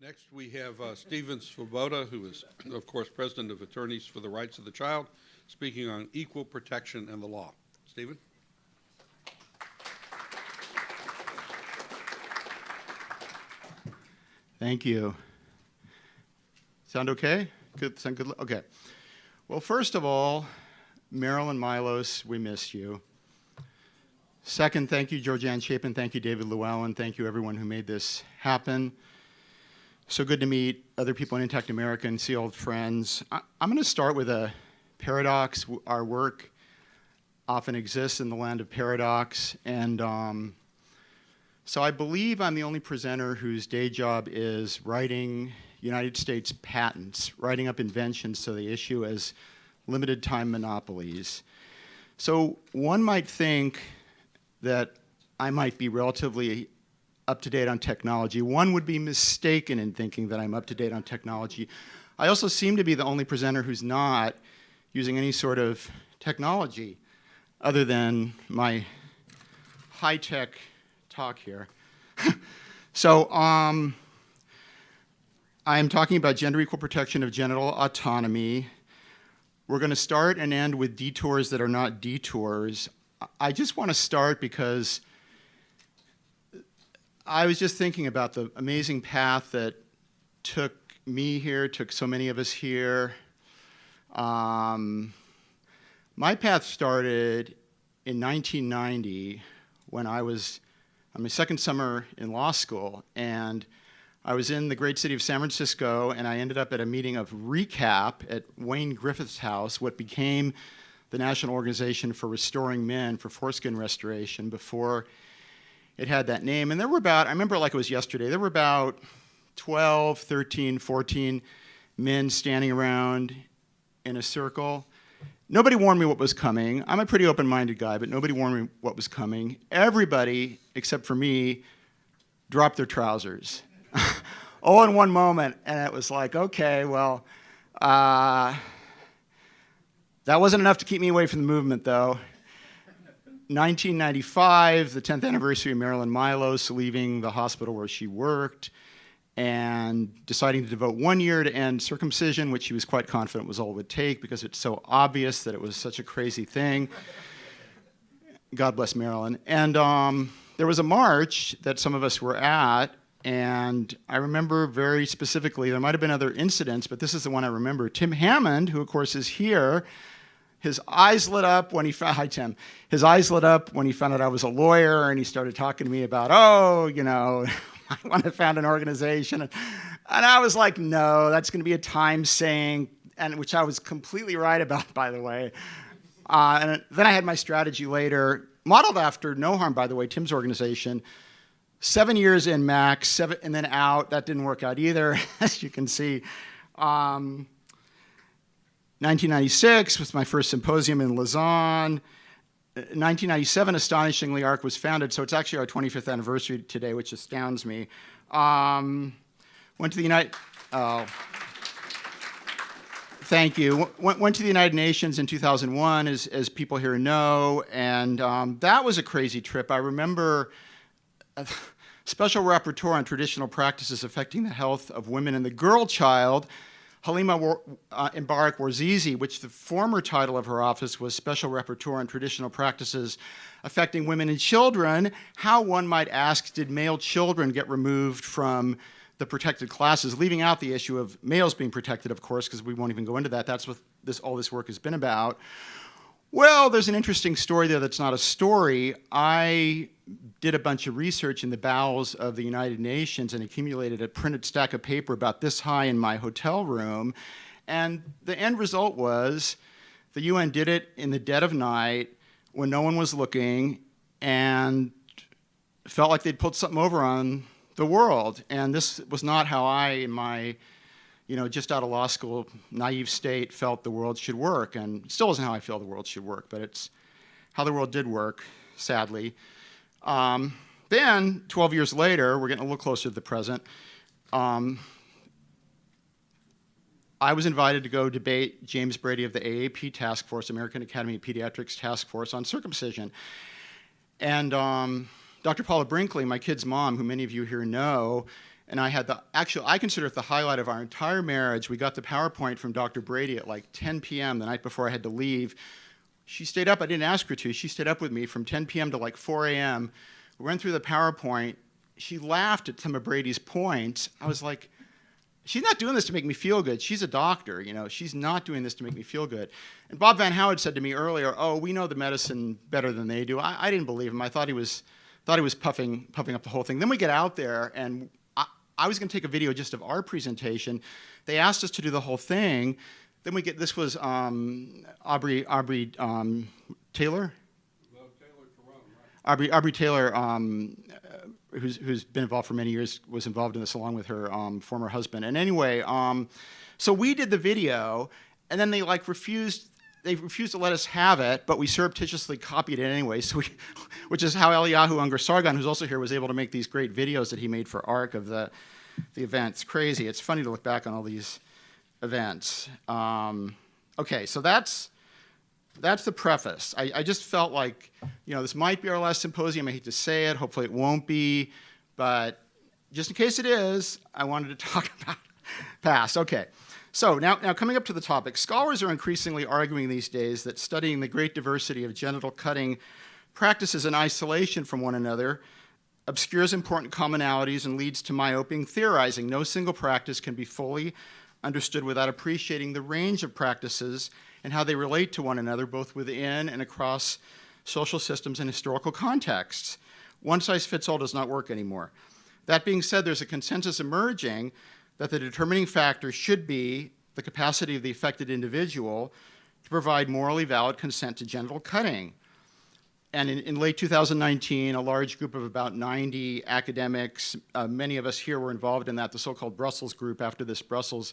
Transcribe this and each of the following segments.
Next, we have Stephen Svoboda, who is, of course, President of Attorneys for the Rights of the Child, speaking on equal protection and the law. Stephen? Thank you. Sound okay? Good. Sound good? Okay. Well, first of all, Marilyn Milos, we miss you. Second, thank you, Georgianne Chapin. Thank you, David Llewellyn. Thank you, everyone who made this happen. So good to meet other people in Intact America and see old friends. I'm going to start with a paradox. Our work often exists in the land of paradox. And so I believe I'm the only presenter whose day job is writing United States patents, writing up inventions so they issue as limited time monopolies. So one might think that I might be relatively up-to-date on technology. One would be mistaken in thinking that I'm up-to-date on technology. I also seem to be the only presenter who's not using any sort of technology other than my high-tech talk here. So I am talking about gender equal protection of genital autonomy. We're going to start and end with detours that are not detours. I just want to start because I was just thinking about the amazing path that took me here, took so many of us here. My path started in 1990 when I was on my second summer in law school, and I was in the great city of San Francisco, and I ended up at a meeting of RECAP at Wayne Griffith's house, what became the National Organization for Restoring Men for Foreskin Restoration before it had that name. And there were about, I remember it like it was yesterday, there were about 12, 13, 14 men standing around in a circle. Nobody warned me what was coming. I'm a pretty open-minded guy, but nobody warned me what was coming. Everybody, except for me, dropped their trousers. All in one moment, and it was like, okay, well, that wasn't enough to keep me away from the movement, though. 1995, the 10th anniversary of Marilyn Milos leaving the hospital where she worked and deciding to devote 1 year to end circumcision, which she was quite confident was all it would take because it's so obvious that it was such a crazy thing. God bless Marilyn. And there was a march that some of us were at, and I remember very specifically, there might have been other incidents, but this is the one I remember. Tim Hammond, who of course is here, his eyes lit up when he found, hi Tim, his eyes lit up when he found out I was a lawyer, and he started talking to me about, I want to found an organization. And I was like, no, that's going to be a time saying, and which I was completely right about, by the way. And then I had my strategy later, modeled after No Harm, by the way, Tim's organization. 7 years in max, and then out. That didn't work out either, as you can see. 1996 was my first symposium in Lausanne. 1997, astonishingly, ARC was founded, so it's actually our 25th anniversary today, which astounds me. Went to the United... Oh. Thank you. Went to the United Nations in 2001, as people here know, and that was a crazy trip. I remember a special rapporteur on traditional practices affecting the health of women and the girl child, Halima Mbarak Warzizi, which the former title of her office was Special Rapporteur on Traditional Practices Affecting Women and Children. How, one might ask, did male children get removed from the protected classes, leaving out the issue of males being protected, of course, because we won't even go into that. That's what all this work has been about. Well, there's an interesting story there that's not a story. I did a bunch of research in the bowels of the United Nations and accumulated a printed stack of paper about this high in my hotel room. And the end result was the UN did it in the dead of night when no one was looking and felt like they'd pulled something over on the world. And this was not how I, in my just out of law school, naive state, felt the world should work. And it still isn't how I feel the world should work, but it's how the world did work, sadly. Then, 12 years later, we're getting a little closer to the present, I was invited to go debate James Brady of the AAP Task Force, American Academy of Pediatrics Task Force, on circumcision. And Dr. Paula Brinkley, my kid's mom, who many of you here know, And I consider it the highlight of our entire marriage. We got the PowerPoint from Dr. Brady at like 10 p.m. the night before I had to leave. She stayed up. I didn't ask her to. She stayed up with me from 10 p.m. to like 4 a.m. We went through the PowerPoint. She laughed at some of Brady's points. I was like, she's not doing this to make me feel good. She's a doctor, you know. She's not doing this to make me feel good. And Bob Van Howard said to me earlier, oh, we know the medicine better than they do. I didn't believe him. I thought he was puffing up the whole thing. Then we get out there, and I was going to take a video just of our presentation. They asked us to do the whole thing. Then this was Aubrey Taylor? Aubrey Taylor, who's been involved for many years, was involved in this along with her former husband. And anyway, so we did the video, and then they refused to let us have it, but we surreptitiously copied it anyway. So which is how Eliyahu Unger Sargon, who's also here, was able to make these great videos that he made for ARC of the event. It's crazy. It's funny to look back on all these events. Okay, so that's the preface. I just felt like, you know, this might be our last symposium. I hate to say it. Hopefully it won't be. But just in case it is, I wanted to talk about past. Okay. So now coming up to the topic, scholars are increasingly arguing these days that studying the great diversity of genital cutting practices in isolation from one another obscures important commonalities and leads to myopic theorizing. No single practice can be fully understood without appreciating the range of practices and how they relate to one another, both within and across social systems and historical contexts. One size fits all does not work anymore. That being said, there's a consensus emerging that the determining factor should be the capacity of the affected individual to provide morally valid consent to genital cutting. And in late 2019, a large group of about 90 academics, many of us here were involved in that, the so-called Brussels group after this Brussels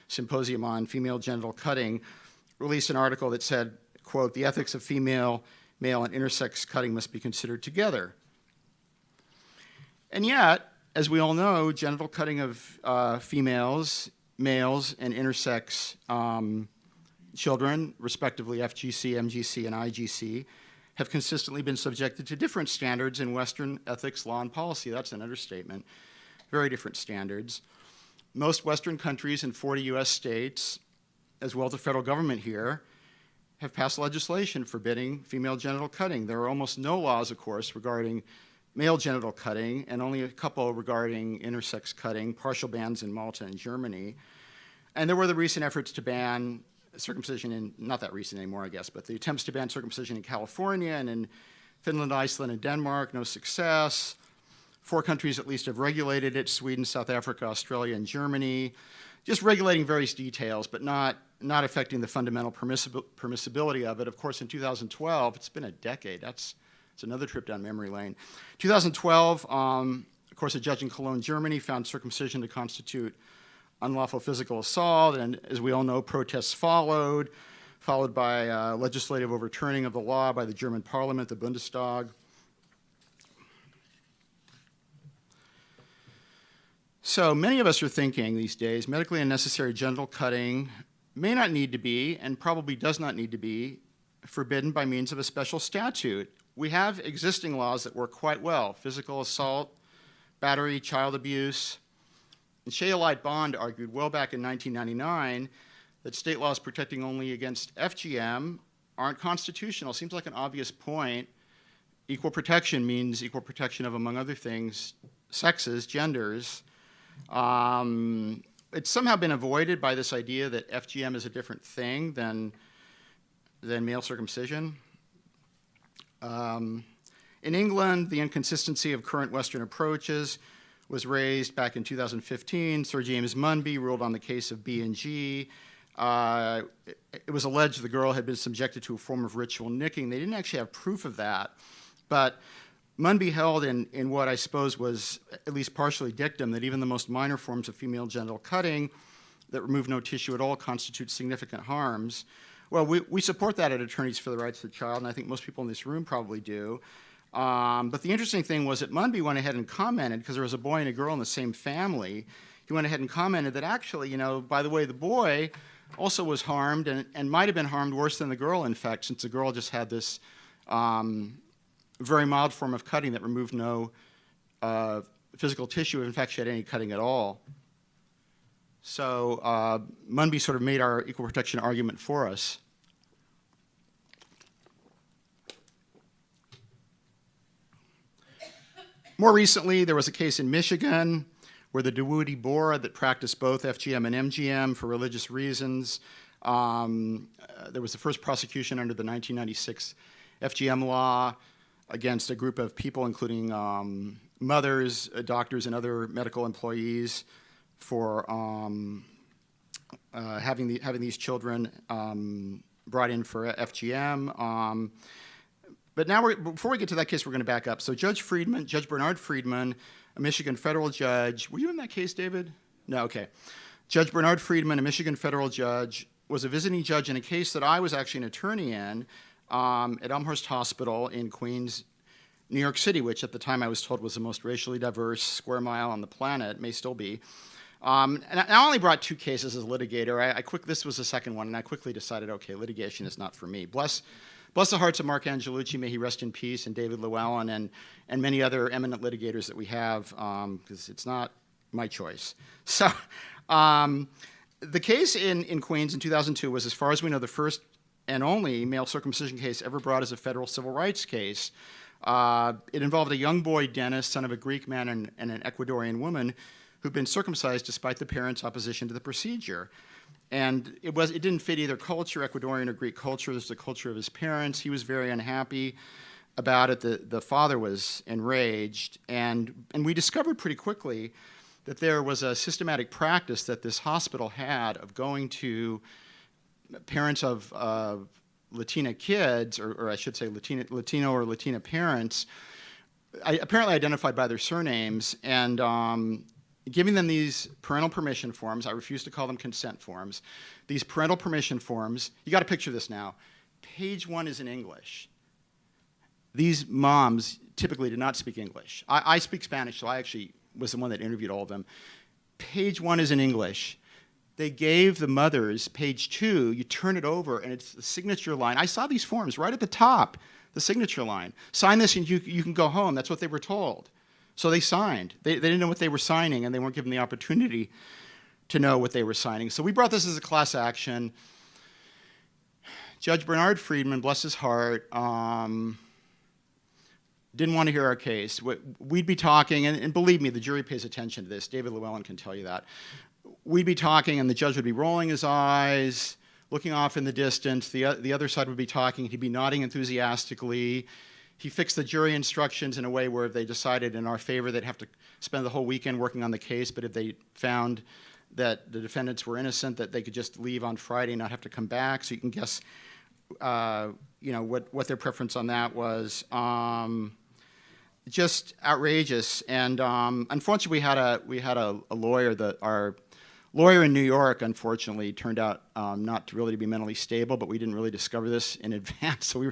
Symposium on female genital cutting, released an article that said, quote, the ethics of female, male, and intersex cutting must be considered together. And yet, as we all know, genital cutting of females, males, and intersex children, respectively FGC, MGC, and IGC, have consistently been subjected to different standards in Western ethics, law, and policy. That's an understatement. Very different standards. Most Western countries and 40 US states, as well as the federal government here, have passed legislation forbidding female genital cutting. There are almost no laws, of course, regarding male genital cutting, and only a couple regarding intersex cutting, partial bans in Malta and Germany. And there were the recent efforts to ban circumcision in, not that recent anymore, I guess, but the attempts to ban circumcision in California and in Finland, Iceland, and Denmark, no success. 4 countries at least have regulated it: Sweden, South Africa, Australia, and Germany. Just regulating various details, but not affecting the fundamental permissibility of it. Of course, in 2012, it's been a decade. It's another trip down memory lane. 2012, of course, a judge in Cologne, Germany, found circumcision to constitute unlawful physical assault, and as we all know, protests followed by legislative overturning of the law by the German parliament, the Bundestag. So many of us are thinking these days, medically unnecessary genital cutting may not need to be, and probably does not need to be, forbidden by means of a special statute. We have existing laws that work quite well: physical assault, battery, child abuse. And Shea-Light Bond argued well back in 1999 that state laws protecting only against FGM aren't constitutional. Seems like an obvious point. Equal protection means equal protection of, among other things, sexes, genders. It's somehow been avoided by this idea that FGM is a different thing than male circumcision. In England, the inconsistency of current Western approaches was raised back in 2015. Sir James Munby ruled on the case of B&G. It was alleged the girl had been subjected to a form of ritual nicking. They didn't actually have proof of that, but Munby held in what I suppose was at least partially dictum that even the most minor forms of female genital cutting that remove no tissue at all constitute significant harms. Well, we support that at Attorneys for the Rights of the Child, and I think most people in this room probably do. But the interesting thing was that Munby went ahead and commented, because there was a boy and a girl in the same family, he went ahead and commented that actually, you know, by the way, the boy also was harmed and might have been harmed worse than the girl, in fact, since the girl just had this very mild form of cutting that removed no physical tissue if in fact she had any cutting at all. So Munby sort of made our equal protection argument for us. More recently, there was a case in Michigan where the Dawoodi Board that practiced both FGM and MGM for religious reasons. There was the first prosecution under the 1996 FGM law against a group of people, including mothers, doctors, and other medical employees for having these children brought in for FGM. But now, before we get to that case, we're going to back up. So Judge Bernard Friedman, a Michigan federal judge. Were you in that case, David? No, okay. Judge Bernard Friedman, a Michigan federal judge, was a visiting judge in a case that I was actually an attorney in at Elmhurst Hospital in Queens, New York City, which at the time I was told was the most racially diverse square mile on the planet, may still be. And I only brought 2 cases as a litigator. This was the second one, and I quickly decided, okay, litigation is not for me. Bless the hearts of Mark Angelucci, may he rest in peace, and David Llewellyn, and many other eminent litigators that we have, because it's not my choice. So the case in Queens in 2002 was, as far as we know, the first and only male circumcision case ever brought as a federal civil rights case. It involved a young boy dentist, son of a Greek man and an Ecuadorian woman, who'd been circumcised despite the parents' opposition to the procedure. And it didn't fit either culture, Ecuadorian or Greek culture. This is the culture of his parents. He was very unhappy about it. The father was enraged. And we discovered pretty quickly that there was a systematic practice that this hospital had of going to parents of Latina kids, or I should say Latino or Latina parents, apparently identified by their surnames, and giving them these parental permission forms. I refuse to call them consent forms. These parental permission forms, you got to picture this now. Page 1 is in English. These moms typically did not speak English. I speak Spanish, so I actually was the one that interviewed all of them. Page 1 is in English. They gave the mothers page 2, you turn it over, and it's the signature line. I saw these forms right at the top, the signature line. Sign this and you can go home. That's what they were told. So they signed. They didn't know what they were signing, and they weren't given the opportunity to know what they were signing. So we brought this as a class action. Judge Bernard Friedman, bless his heart, didn't want to hear our case. We'd be talking, and believe me, the jury pays attention to this. David Llewellyn can tell you that. We'd be talking, and the judge would be rolling his eyes, looking off in the distance. The other side would be talking. He'd be nodding enthusiastically. He fixed the jury instructions in a way where if they decided in our favor, they'd have to spend the whole weekend working on the case, but if they found that the defendants were innocent, that they could just leave on Friday and not have to come back. So you can guess what their preference on that was. Just outrageous. And unfortunately, we had a lawyer that our lawyer in New York, unfortunately, turned out not to really be mentally stable, but we didn't really discover this in advance. So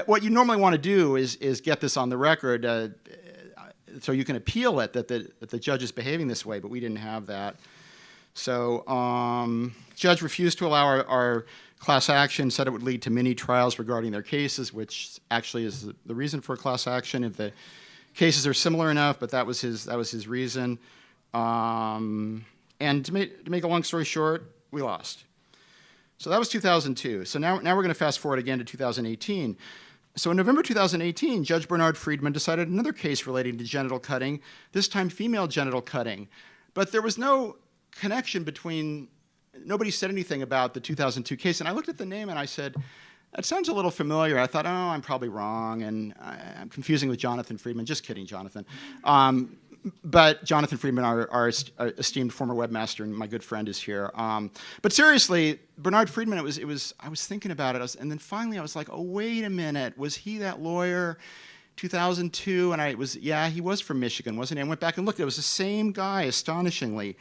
what you normally want to do is get this on the record so you can appeal it that the judge is behaving this way, but we didn't have that. So judge refused to allow our class action, said it would lead to many trials regarding their cases, which actually is the reason for a class action if the cases are similar enough, but that was his reason. And to make a long story short, we lost. So that was 2002. So now we're going to fast forward again to 2018. So in November 2018, Judge Bernard Friedman decided another case relating to genital cutting, this time female genital cutting. But there was no connection between, nobody said anything about the 2002 case. And I looked at the name and I said, that sounds a little familiar. I thought, oh, I'm probably wrong. And I'm confusing with Jonathan Friedman. Just kidding, Jonathan. But Jonathan Friedman, our esteemed former webmaster and my good friend, is here. But seriously, Bernard Friedman, I was thinking about it, and then finally I was like, oh, wait a minute, was he that lawyer, 2002? And he was from Michigan, wasn't he? I went back and looked, it was the same guy, astonishingly,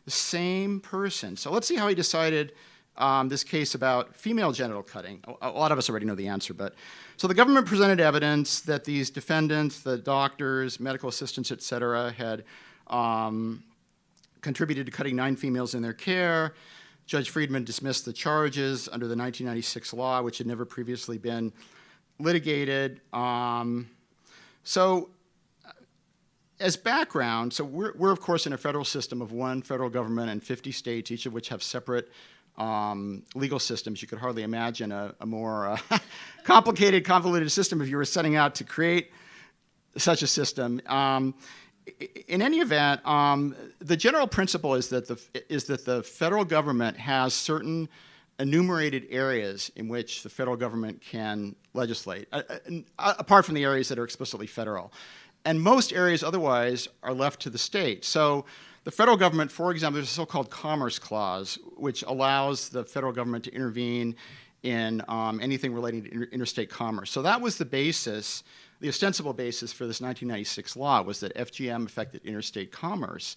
the same person. So let's see how he decided this case about female genital cutting. A lot of us already know the answer, but so the government presented evidence that these defendants, the doctors, medical assistants, et cetera, had contributed to cutting 9 females in their care. Judge Friedman dismissed the charges under the 1996 law, which had never previously been litigated. So as background, so we're of course in a federal system of one federal government and 50 states, each of which have separate legal systems. You could hardly imagine a more complicated, convoluted system if you were setting out to create such a system. In any event, the general principle is that the federal government has certain enumerated areas in which the federal government can legislate, apart from the areas that are explicitly federal. And most areas otherwise are left to the state. So the federal government, for example, there's a so-called Commerce Clause, which allows the federal government to intervene in anything relating to interstate commerce. So that was the basis, the ostensible basis for this 1996 law, was that FGM affected interstate commerce.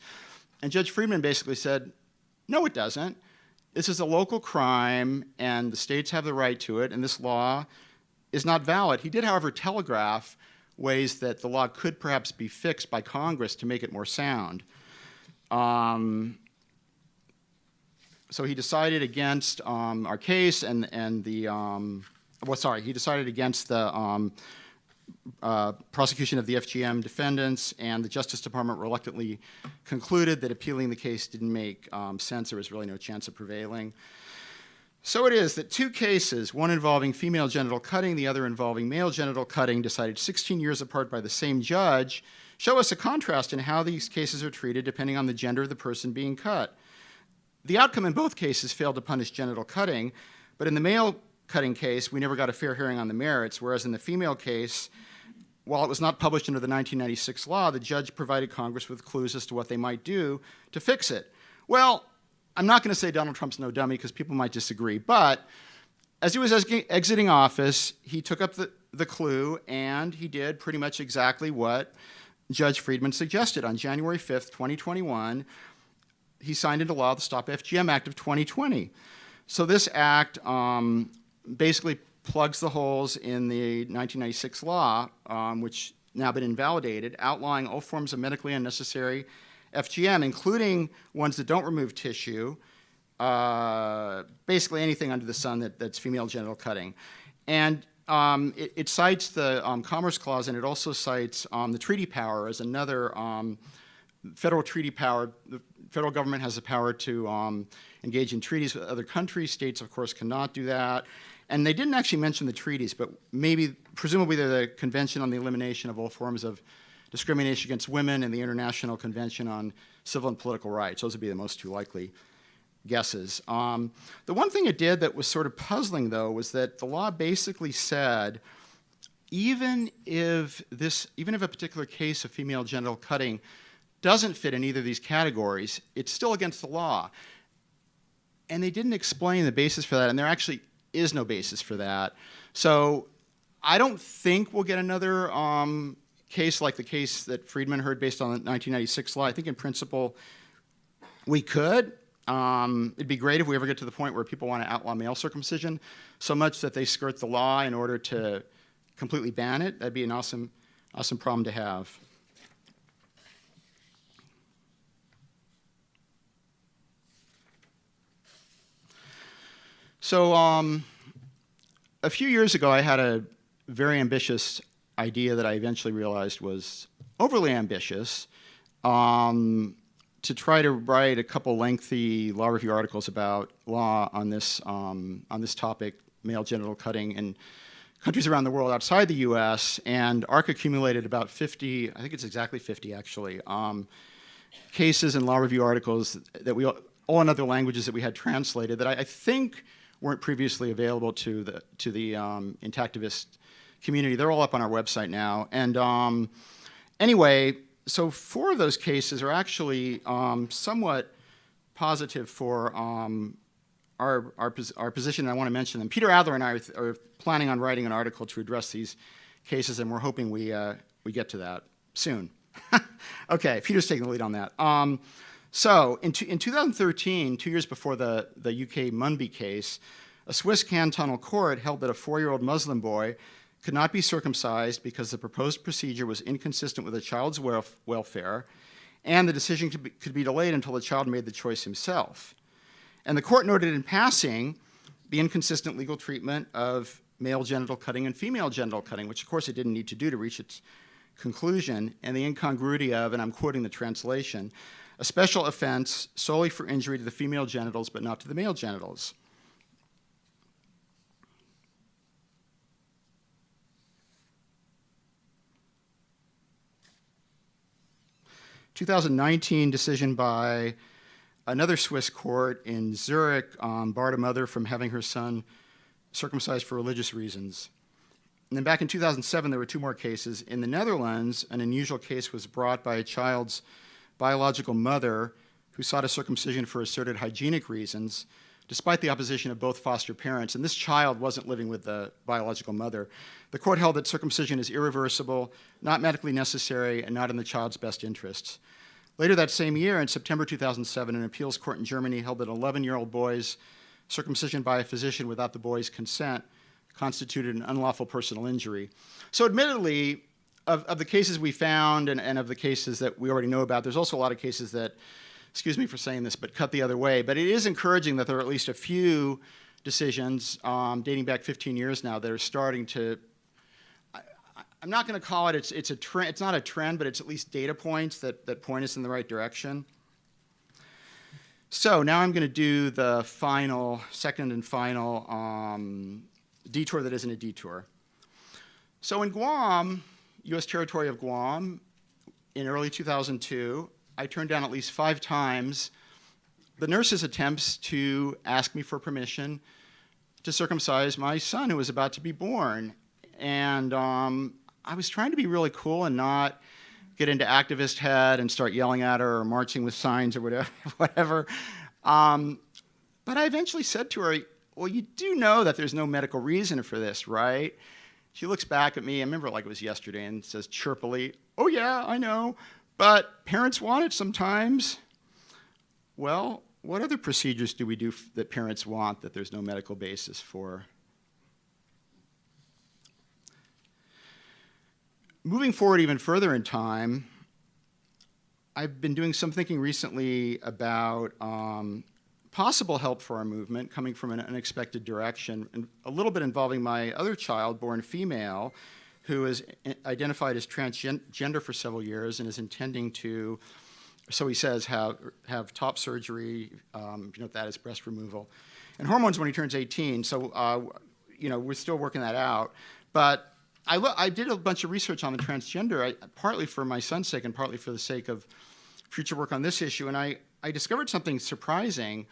And Judge Friedman basically said, no, it doesn't. This is a local crime, and the states have the right to it, and this law is not valid. He did, however, telegraph ways that the law could perhaps be fixed by Congress to make it more sound. So he decided against our case he decided against the prosecution of the FGM defendants, and the Justice Department reluctantly concluded that appealing the case didn't make sense. There was really no chance of prevailing. So it is that two cases, one involving female genital cutting, the other involving male genital cutting, decided 16 years apart by the same judge, show us a contrast in how these cases are treated depending on the gender of the person being cut. The outcome in both cases failed to punish genital cutting, but in the male cutting case, we never got a fair hearing on the merits, whereas in the female case, while it was not published under the 1996 law, the judge provided Congress with clues as to what they might do to fix it. Well, I'm not going to say Donald Trump's no dummy because people might disagree, but as he was exiting office, he took up the clue, and he did pretty much exactly what Judge Friedman suggested. On January 5th, 2021, he signed into law the Stop FGM Act of 2020. So this act basically plugs the holes in the 1996 law, which now been invalidated, outlawing all forms of medically unnecessary FGM, including ones that don't remove tissue, basically anything under the sun that's female genital cutting. And it cites the Commerce Clause, and it also cites the treaty power as another federal treaty power. The federal government has the power to engage in treaties with other countries. States, of course, cannot do that. And they didn't actually mention the treaties, but presumably they're the Convention on the Elimination of All Forms of Discrimination Against Women and the International Convention on Civil and Political Rights. Those would be the most two likely guesses. The one thing it did that was sort of puzzling, though, was that the law basically said even if a particular case of female genital cutting doesn't fit in either of these categories, it's still against the law. And they didn't explain the basis for that, and there actually is no basis for that. So I don't think we'll get another case like the case that Friedman heard based on the 1996 law. I think in principle we could. It'd be great if we ever get to the point where people want to outlaw male circumcision so much that they skirt the law in order to completely ban it. That'd be an awesome problem to have. So a few years ago, I had a very ambitious idea that I eventually realized was overly ambitious, to try to write a couple lengthy law review articles about law on this topic, male genital cutting, in countries around the world outside the U.S., and ARC accumulated about 50, I think it's exactly 50 actually, cases and law review articles that all in other languages that we had translated that I think weren't previously available to the intactivist community. They're all up on our website now. And anyway, so 4 of those cases are actually somewhat positive for our position, and I want to mention them. Peter Adler and I are planning on writing an article to address these cases, and we're hoping we get to that soon. Okay, Peter's taking the lead on that. So in 2013, 2 years before the UK Munby case, a Swiss cantonal court held that a 4-year-old Muslim boy could not be circumcised because the proposed procedure was inconsistent with the child's welfare, and the decision could be delayed until the child made the choice himself. And the court noted in passing the inconsistent legal treatment of male genital cutting and female genital cutting, which of course it didn't need to do to reach its conclusion and the incongruity of, and I'm quoting the translation, a special offense solely for injury to the female genitals but not to the male genitals. A 2019 decision by another Swiss court in Zurich barred a mother from having her son circumcised for religious reasons. And then back in 2007, there were two more cases. In the Netherlands, an unusual case was brought by a child's biological mother who sought a circumcision for asserted hygienic reasons, despite the opposition of both foster parents. And this child wasn't living with the biological mother. The court held that circumcision is irreversible, not medically necessary, and not in the child's best interests. Later that same year, in September 2007, an appeals court in Germany held that an 11-year-old boy's circumcision by a physician without the boy's consent constituted an unlawful personal injury. So admittedly, of the cases we found and of the cases that we already know about, there's also a lot of cases that, excuse me for saying this, but cut the other way. But it is encouraging that there are at least a few decisions dating back 15 years now that are starting to, I'm not going to call it, it's a trend, it's not a trend, but it's at least data points that point us in the right direction. So now I'm going to do the second and final detour that isn't a detour. So in Guam, U.S. territory of Guam, in early 2002, I turned down at least 5 times the nurse's attempts to ask me for permission to circumcise my son who was about to be born. And I was trying to be really cool and not get into activist head and start yelling at her or marching with signs or whatever. But I eventually said to her, well, you do know that there's no medical reason for this, right? She looks back at me, I remember it like it was yesterday, and says chirpily, oh yeah, I know, but parents want it sometimes. Well, what other procedures do we do that parents want that there's no medical basis for? Moving forward even further in time, I've been doing some thinking recently about possible help for our movement coming from an unexpected direction, and a little bit involving my other child, born female, who is identified as transgender for several years and is intending to, so he says, have top surgery, that is breast removal, and hormones when he turns 18. So, we're still working that out. But I did a bunch of research on the transgender, partly for my son's sake and partly for the sake of future work on this issue, and I discovered something surprising,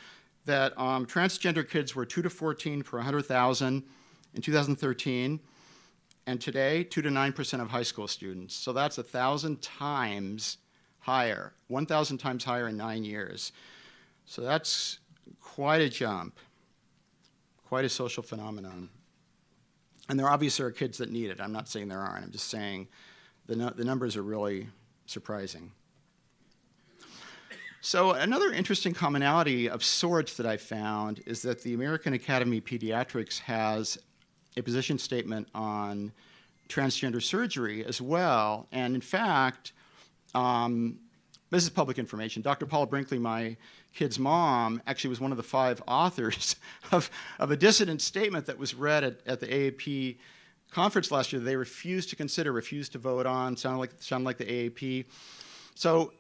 that transgender kids were 2 to 14 per 100,000 in 2013, and today 2 to 9% of high school students. So that's 1,000 times higher, 1,000 times higher in 9 years. So that's quite a jump, quite a social phenomenon. And there obviously are kids that need it. I'm not saying there aren't. I'm just saying the numbers are really surprising. So another interesting commonality of sorts that I found is that the American Academy of Pediatrics has a position statement on transgender surgery as well. And in fact, this is public information. Dr. Paula Brinkley, my kid's mom, actually was one of the 5 authors of a dissident statement that was read at the AAP conference last year that they refused to consider, refused to vote on, sounded like the AAP. So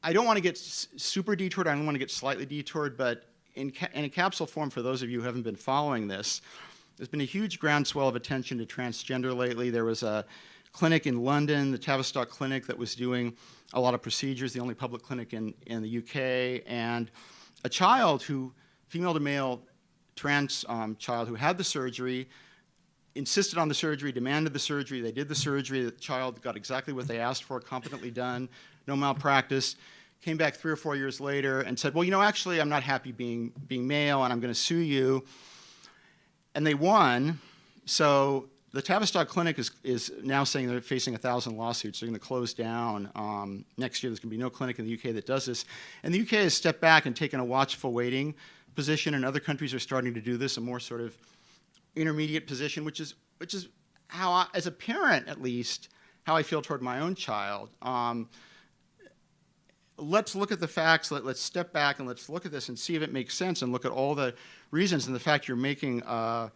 I don't want to get super detoured. I don't want to get slightly detoured, but in a capsule form, for those of you who haven't been following this, there's been a huge groundswell of attention to transgender lately. There was a clinic in London, the Tavistock Clinic, that was doing a lot of procedures, the only public clinic in the UK, and a female to male trans child who had the surgery, insisted on the surgery, demanded the surgery, they did the surgery, the child got exactly what they asked for, competently done, no malpractice, came back 3 or 4 years later and said, well, actually I'm not happy being male and I'm going to sue you. And they won. So the Tavistock Clinic is now saying they're facing 1,000 lawsuits. They're going to close down next year. There's going to be no clinic in the UK that does this. And the UK has stepped back and taken a watchful waiting position, and other countries are starting to do this, a more sort of intermediate position, which is how as a parent at least, how I feel toward my own child. Let's look at the facts, let's step back and let's look at this and see if it makes sense and look at all the reasons and the fact you're making a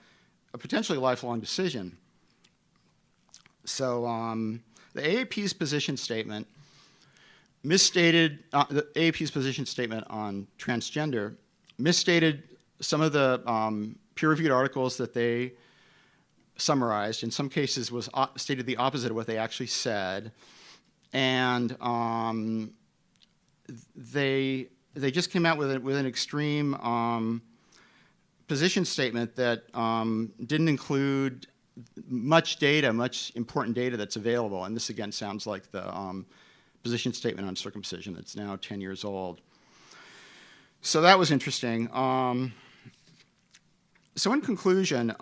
potentially lifelong decision. So the AAP's position statement misstated the AAP's position statement on transgender, misstated some of the peer-reviewed articles that they summarized. In some cases, was stated the opposite of what they actually said, and they just came out with an extreme position statement that didn't include much important data that's available. And this again sounds like the position statement on circumcision that's now 10 years old. So that was interesting. So in conclusion,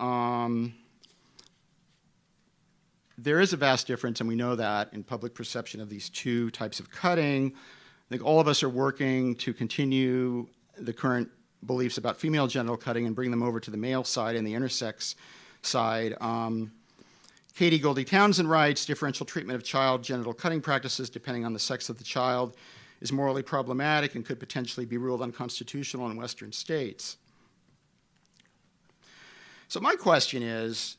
there is a vast difference, and we know that, in public perception of these two types of cutting. I think all of us are working to continue the current beliefs about female genital cutting and bring them over to the male side and the intersex side. Katie Goldie Townsend writes, differential treatment of child genital cutting practices depending on the sex of the child is morally problematic and could potentially be ruled unconstitutional in Western states. So my question is,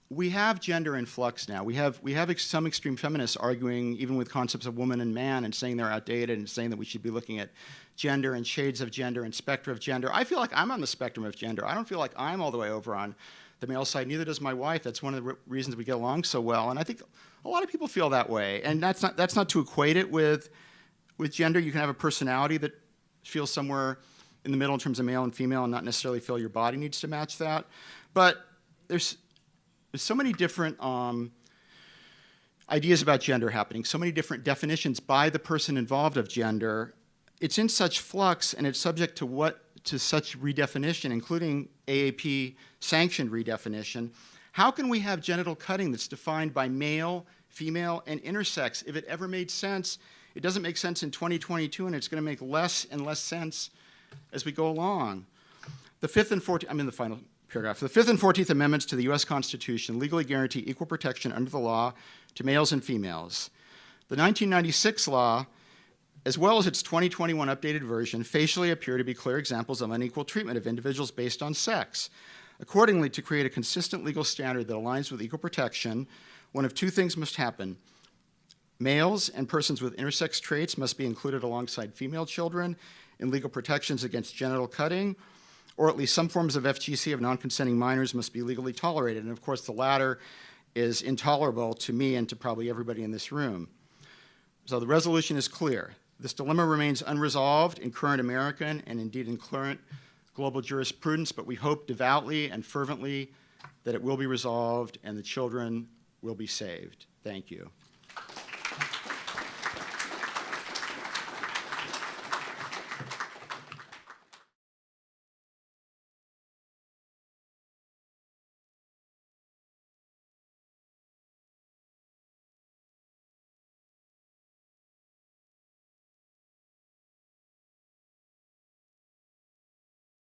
we have gender in flux now. We have some extreme feminists arguing even with concepts of woman and man and saying they're outdated and saying that we should be looking at gender and shades of gender and spectra of gender. I feel like I'm on the spectrum of gender. I don't feel like I'm all the way over on the male side. Neither does my wife. That's one of the reasons we get along so well. And I think a lot of people feel that way. And that's not to equate it with gender. You can have a personality that feels somewhere in the middle in terms of male and female and not necessarily feel your body needs to match that. But there's so many different ideas about gender happening, so many different definitions by the person involved of gender. It's in such flux, and it's subject to such redefinition, including AAP-sanctioned redefinition. How can we have genital cutting that's defined by male, female, and intersex? If it ever made sense, it doesn't make sense in 2022, and it's going to make less and less sense as we go along. The Fifth and 14th, I'm in the final paragraph. The Fifth and 14th Amendments to the U.S. Constitution legally guarantee equal protection under the law to males and females. The 1996 law, as well as its 2021 updated version, facially appear to be clear examples of unequal treatment of individuals based on sex. Accordingly, to create a consistent legal standard that aligns with equal protection, one of two things must happen. Males and persons with intersex traits must be included alongside female children in legal protections against genital cutting, or at least some forms of FGC of non-consenting minors must be legally tolerated. And of course, the latter is intolerable to me and to probably everybody in this room. So the resolution is clear. This dilemma remains unresolved in current American and indeed in current global jurisprudence, but we hope devoutly and fervently that it will be resolved and the children will be saved. Thank you.